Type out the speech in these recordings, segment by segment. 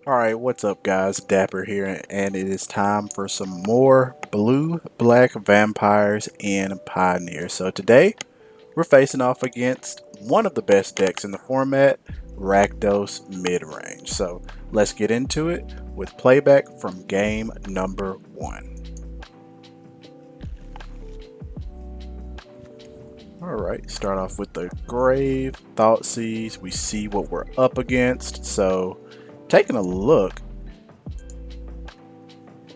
Alright, what's up guys? Dapper here, and it is time for some more blue-black vampires in Pioneer. So today, we're facing off against one of the best decks in the format, Rakdos Midrange. So let's get into it with playback from game number 1. Alright, start off with the Grave, Thoughtseize. We see what we're up against. So taking a look,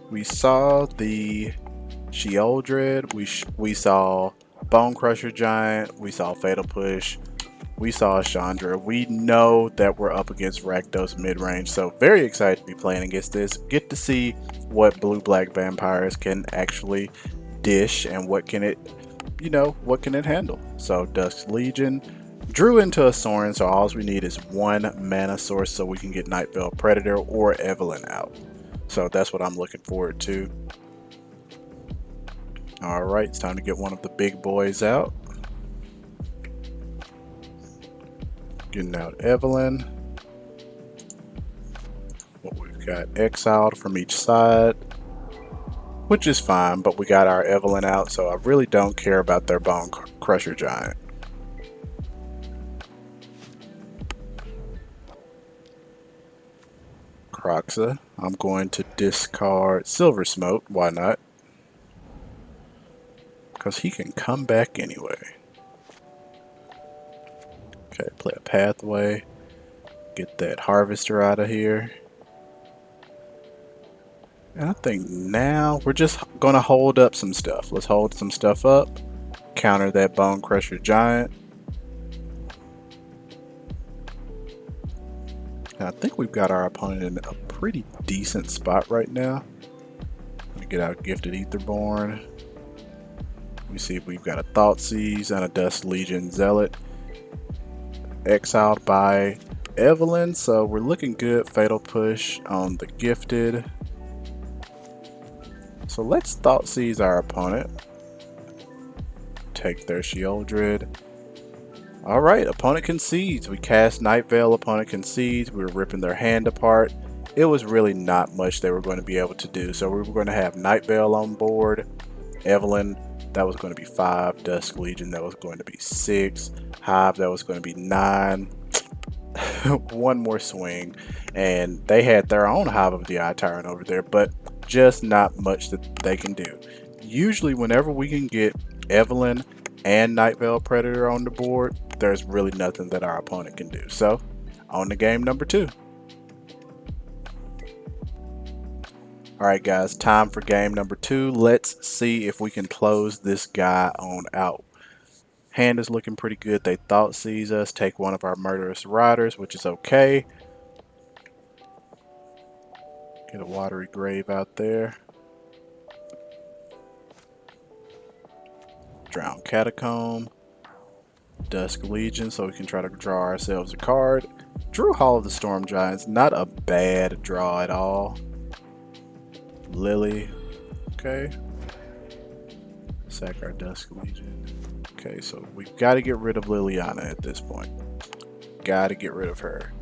we saw the Sheoldred, we saw Bone Crusher Giant, we saw Fatal Push, we saw Chandra. We know that we're up against Rakdos mid-range, so very excited to be playing against this. Get to see what blue-black vampires can actually dish and what can it, what can it handle. So Dusk Legion drew into a Sorin, so all we need is one mana source so we can get Nightveil Predator or Evelyn out. So that's what I'm looking forward to. Alright, it's time to get one of the big boys out. Getting out Evelyn. What we've got exiled from each side, which is fine, but we got our Evelyn out, so I really don't care about their Bone Crusher Giant. Croxa, I'm going to discard Silver Smoke, why not? Because he can come back anyway. Okay, play a Pathway. Get that Harvester out of here. And I think now we're just going to hold up some stuff. Let's hold some stuff up. Counter that Bone Crusher Giant. And I think we've got our opponent in a pretty decent spot right now. Let me get out Gifted Aetherborn. We see we've got a Thoughtseize and a Dust Legion Zealot. Exiled by Evelyn, so we're looking good. Fatal Push on the Gifted. So let's Thoughtseize our opponent. Take their Sheoldred. Alright, opponent concedes. We cast Nightveil, opponent concedes. We were ripping their hand apart. It was really not much they were going to be able to do. So we were going to have Nightveil on board. Evelyn, that was going to be 5. Dusk Legion, that was going to be 6. Hive, that was going to be 9. One more swing. And they had their own Hive of the Eye Tyrant over there, but just not much that they can do. Usually whenever we can get Evelyn and Nightveil Predator on the board, there's really nothing that our opponent can do. So, on to game number 2. Alright guys, time for game number 2. Let's see if we can close this guy on out. Hand is looking pretty good. They Thoughtseize us, take one of our Murderous Riders, which is okay. Get a Watery Grave out there. Drown Catacomb. Dusk Legion, so we can try to draw ourselves a card. Drew Hall of the Storm Giants, not a bad draw at all. Lily, okay. Sack our Dusk Legion. Okay, so we've got to get rid of Liliana at this point. Got to get rid of her.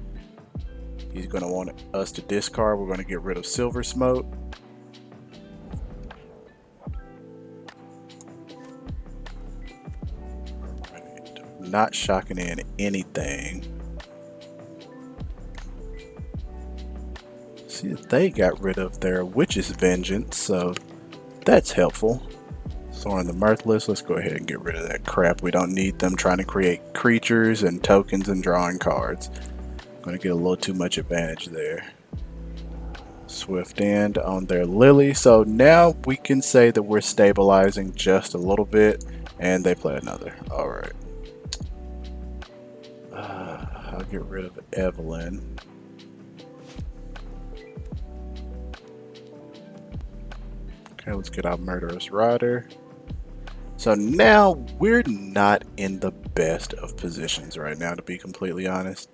He's going to want us to discard. We're going to get rid of Silver Smoke. Not shocking in anything. See, they got rid of their Witch's Vengeance, so that's helpful. Sorin the Mirthless, let's go ahead and get rid of that crap. We don't need them trying to create creatures and tokens and drawing cards. Going to get a little too much advantage there. Swift End on their Lily, so now we can say that we're stabilizing just a little bit, and they play another. Alright. I'll get rid of Evelyn. Okay, let's get our Murderous Rider. So now we're not in the best of positions right now, to be completely honest.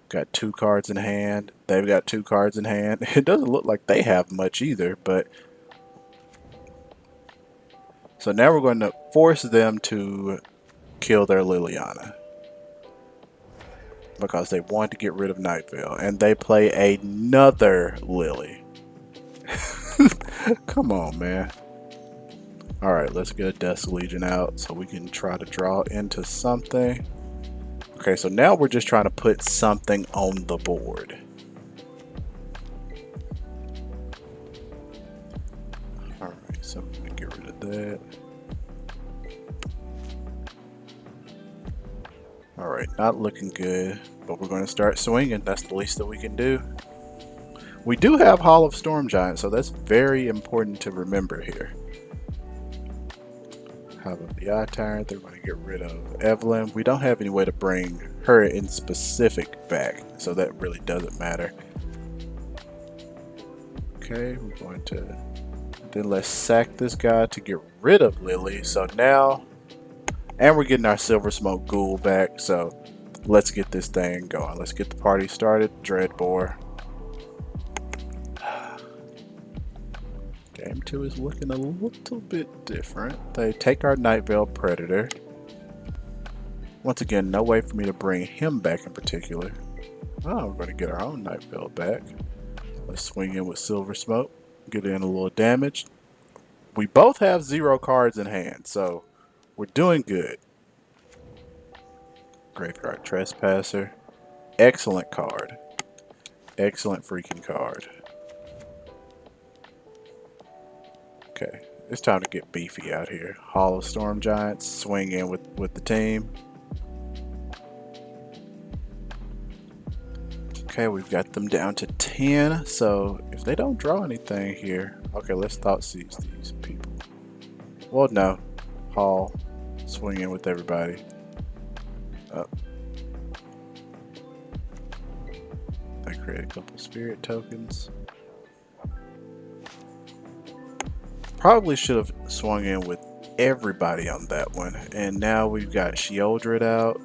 Got 2 cards in hand. They've got 2 cards in hand. It doesn't look like they have much either, but... So now we're going to force them to kill their Liliana. because they want to get rid of Night Vale, and they play another Lily. Come on, man. Alright, let's get a Dusk Legion out so we can try to draw into something. Okay, so now we're just trying to put something on the board. Alright, so I'm going to get rid of that. Alright, not looking good, but we're going to start swinging. That's the least that we can do. We do have Hall of Storm Giant, so that's very important to remember here. How about the Eye Tyrant? They're going to get rid of Evelyn. We don't have any way to bring her in specific back, so that really doesn't matter. Okay, we're going to then let's sack this guy to get rid of Lily. So now, and we're getting our Silver Smoke Ghoul back, so let's get this thing going. Let's get the party started. Dreadbore. Game 2 is looking a little bit different. They take our Night Vale Predator. Once again, no way for me to bring him back in particular. Oh, we're going to get our own Night Vale back. Let's swing in with Silver Smoke. Get in a little damage. We both have 0 cards in hand, so we're doing good. Graveyard Trespasser. Excellent card. Excellent freaking card. Okay, it's time to get beefy out here. Hall of Storm Giants, swing in with the team. Okay, we've got them down to 10, so if they don't draw anything here, okay, let's thought seize these people. Well, no. Hall, swing in with everybody. Up. I create a couple spirit tokens. Probably should have swung in with everybody on that one. And now we've got Sheoldred out.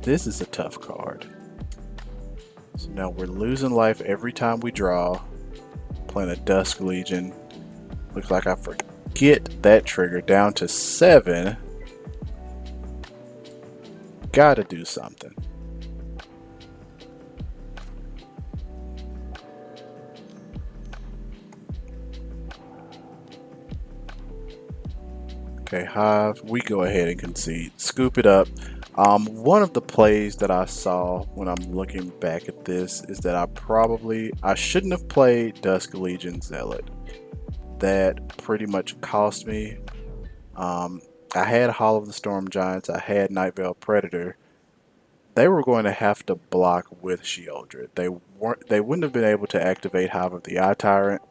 This is a tough card. So now we're losing life every time we draw. Playing a Dusk Legion. Looks like I forget that trigger down to 7. Gotta do something. Okay, Hive, we go ahead and concede. Scoop it up. One of the plays that I saw when I'm looking back at this is that I shouldn't have played Dusk Legion Zealot. That pretty much cost me. I had Hall of the Storm Giants. I had Night Vale Predator. They were going to have to block with Sheoldred. They wouldn't have been able to activate Hive of the Eye Tyrant.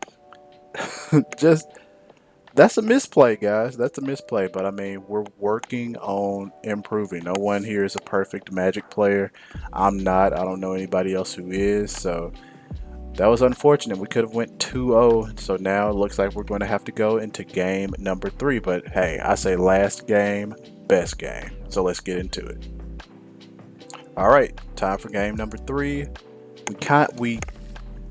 That's a misplay, guys. That's a misplay. But I mean, we're working on improving. No one here is a perfect Magic player. I'm not. I don't know anybody else who is. So that was unfortunate. We could have went 2-0. So now it looks like we're going to have to go into game number 3. But hey, I say last game, best game. So let's get into it. All right, time for game number 3.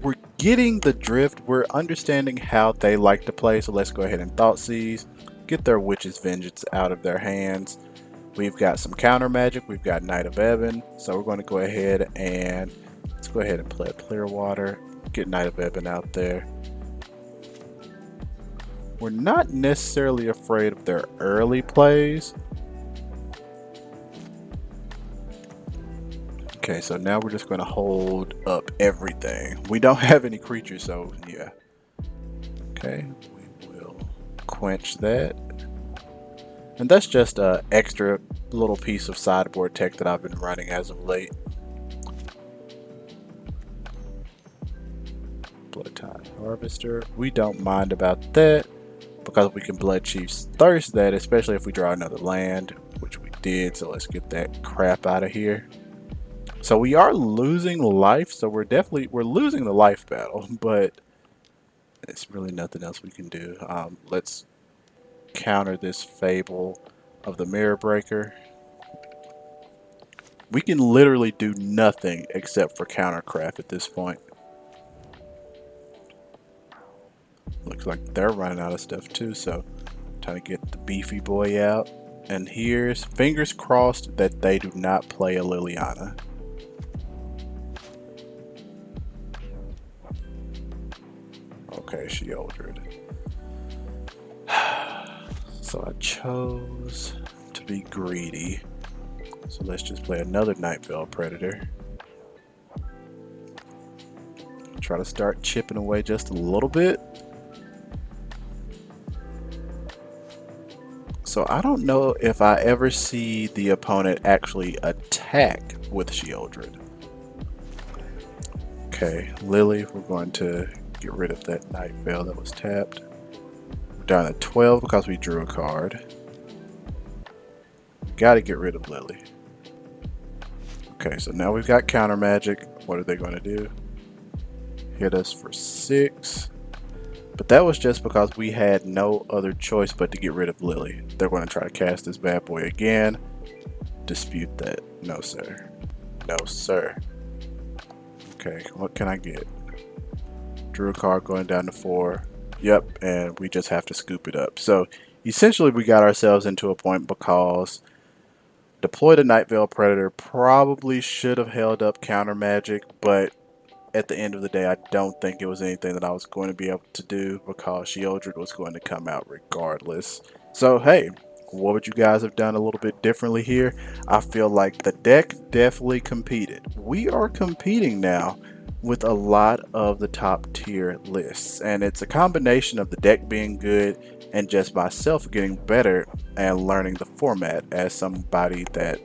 We're getting the drift. We're understanding how they like to play. So let's go ahead and thought seize, get their Witch's Vengeance out of their hands. We've got some counter magic. We've got Knight of Ebon. So we're going to go ahead and play Clearwater. Get Knight of Ebon out there. We're not necessarily afraid of their early plays. Okay, so now we're just going to hold up everything. We don't have any creatures, so yeah. Okay, we will quench that. And that's just an extra little piece of sideboard tech that I've been running as of late. Bloodtide Harvester. We don't mind about that because we can Blood Chief's Thirst that, especially if we draw another land, which we did. So let's get that crap out of here. So we are losing life, so we're losing the life battle, but it's really nothing else we can do. Let's counter this Fable of the Mirror Breaker. We can literally do nothing except for countercraft at this point. Looks like they're running out of stuff too, so trying to get the beefy boy out. And here's fingers crossed that they do not play a Liliana. Okay, Sheoldred. So I chose to be greedy. So let's just play another Night Veil Predator. Try to start chipping away just a little bit. So I don't know if I ever see the opponent actually attack with Sheoldred. Okay, Lily, we're going to get rid of that Night Veil that was tapped. We're down at 12 because we drew a card. Gotta get rid of Lily. Okay, so now we've got counter magic. What are they going to do? Hit us for 6. But that was just because we had no other choice but to get rid of Lily. They're going to try to cast this bad boy again. Dispute that. No, sir. No, sir. Okay, what can I get? Drew a card going down to 4. Yep, and we just have to scoop it up. So essentially we got ourselves into a point because Deploy the Night Veil Predator probably should have held up counter magic, but at the end of the day, I don't think it was anything that I was going to be able to do because Sheoldred was going to come out regardless. So hey, what would you guys have done a little bit differently here? I feel like the deck definitely competed. We are competing now with a lot of the top tier lists, and it's a combination of the deck being good and just myself getting better and learning the format as somebody that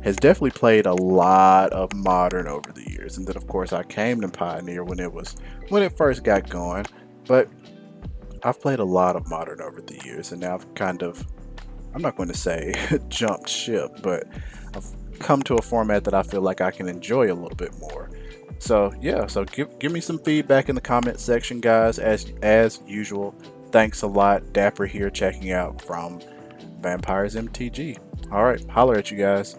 has definitely played a lot of Modern over the years. And then of course I came to Pioneer when it first got going, but I've played a lot of Modern over the years, and now I've kind of, I'm not going to say jumped ship, but I've come to a format that I feel like I can enjoy a little bit more. So yeah, so give me some feedback in the comment section, guys, as usual. Thanks a lot. Dapper here checking out from Vampires MTG. All right, holler at you guys.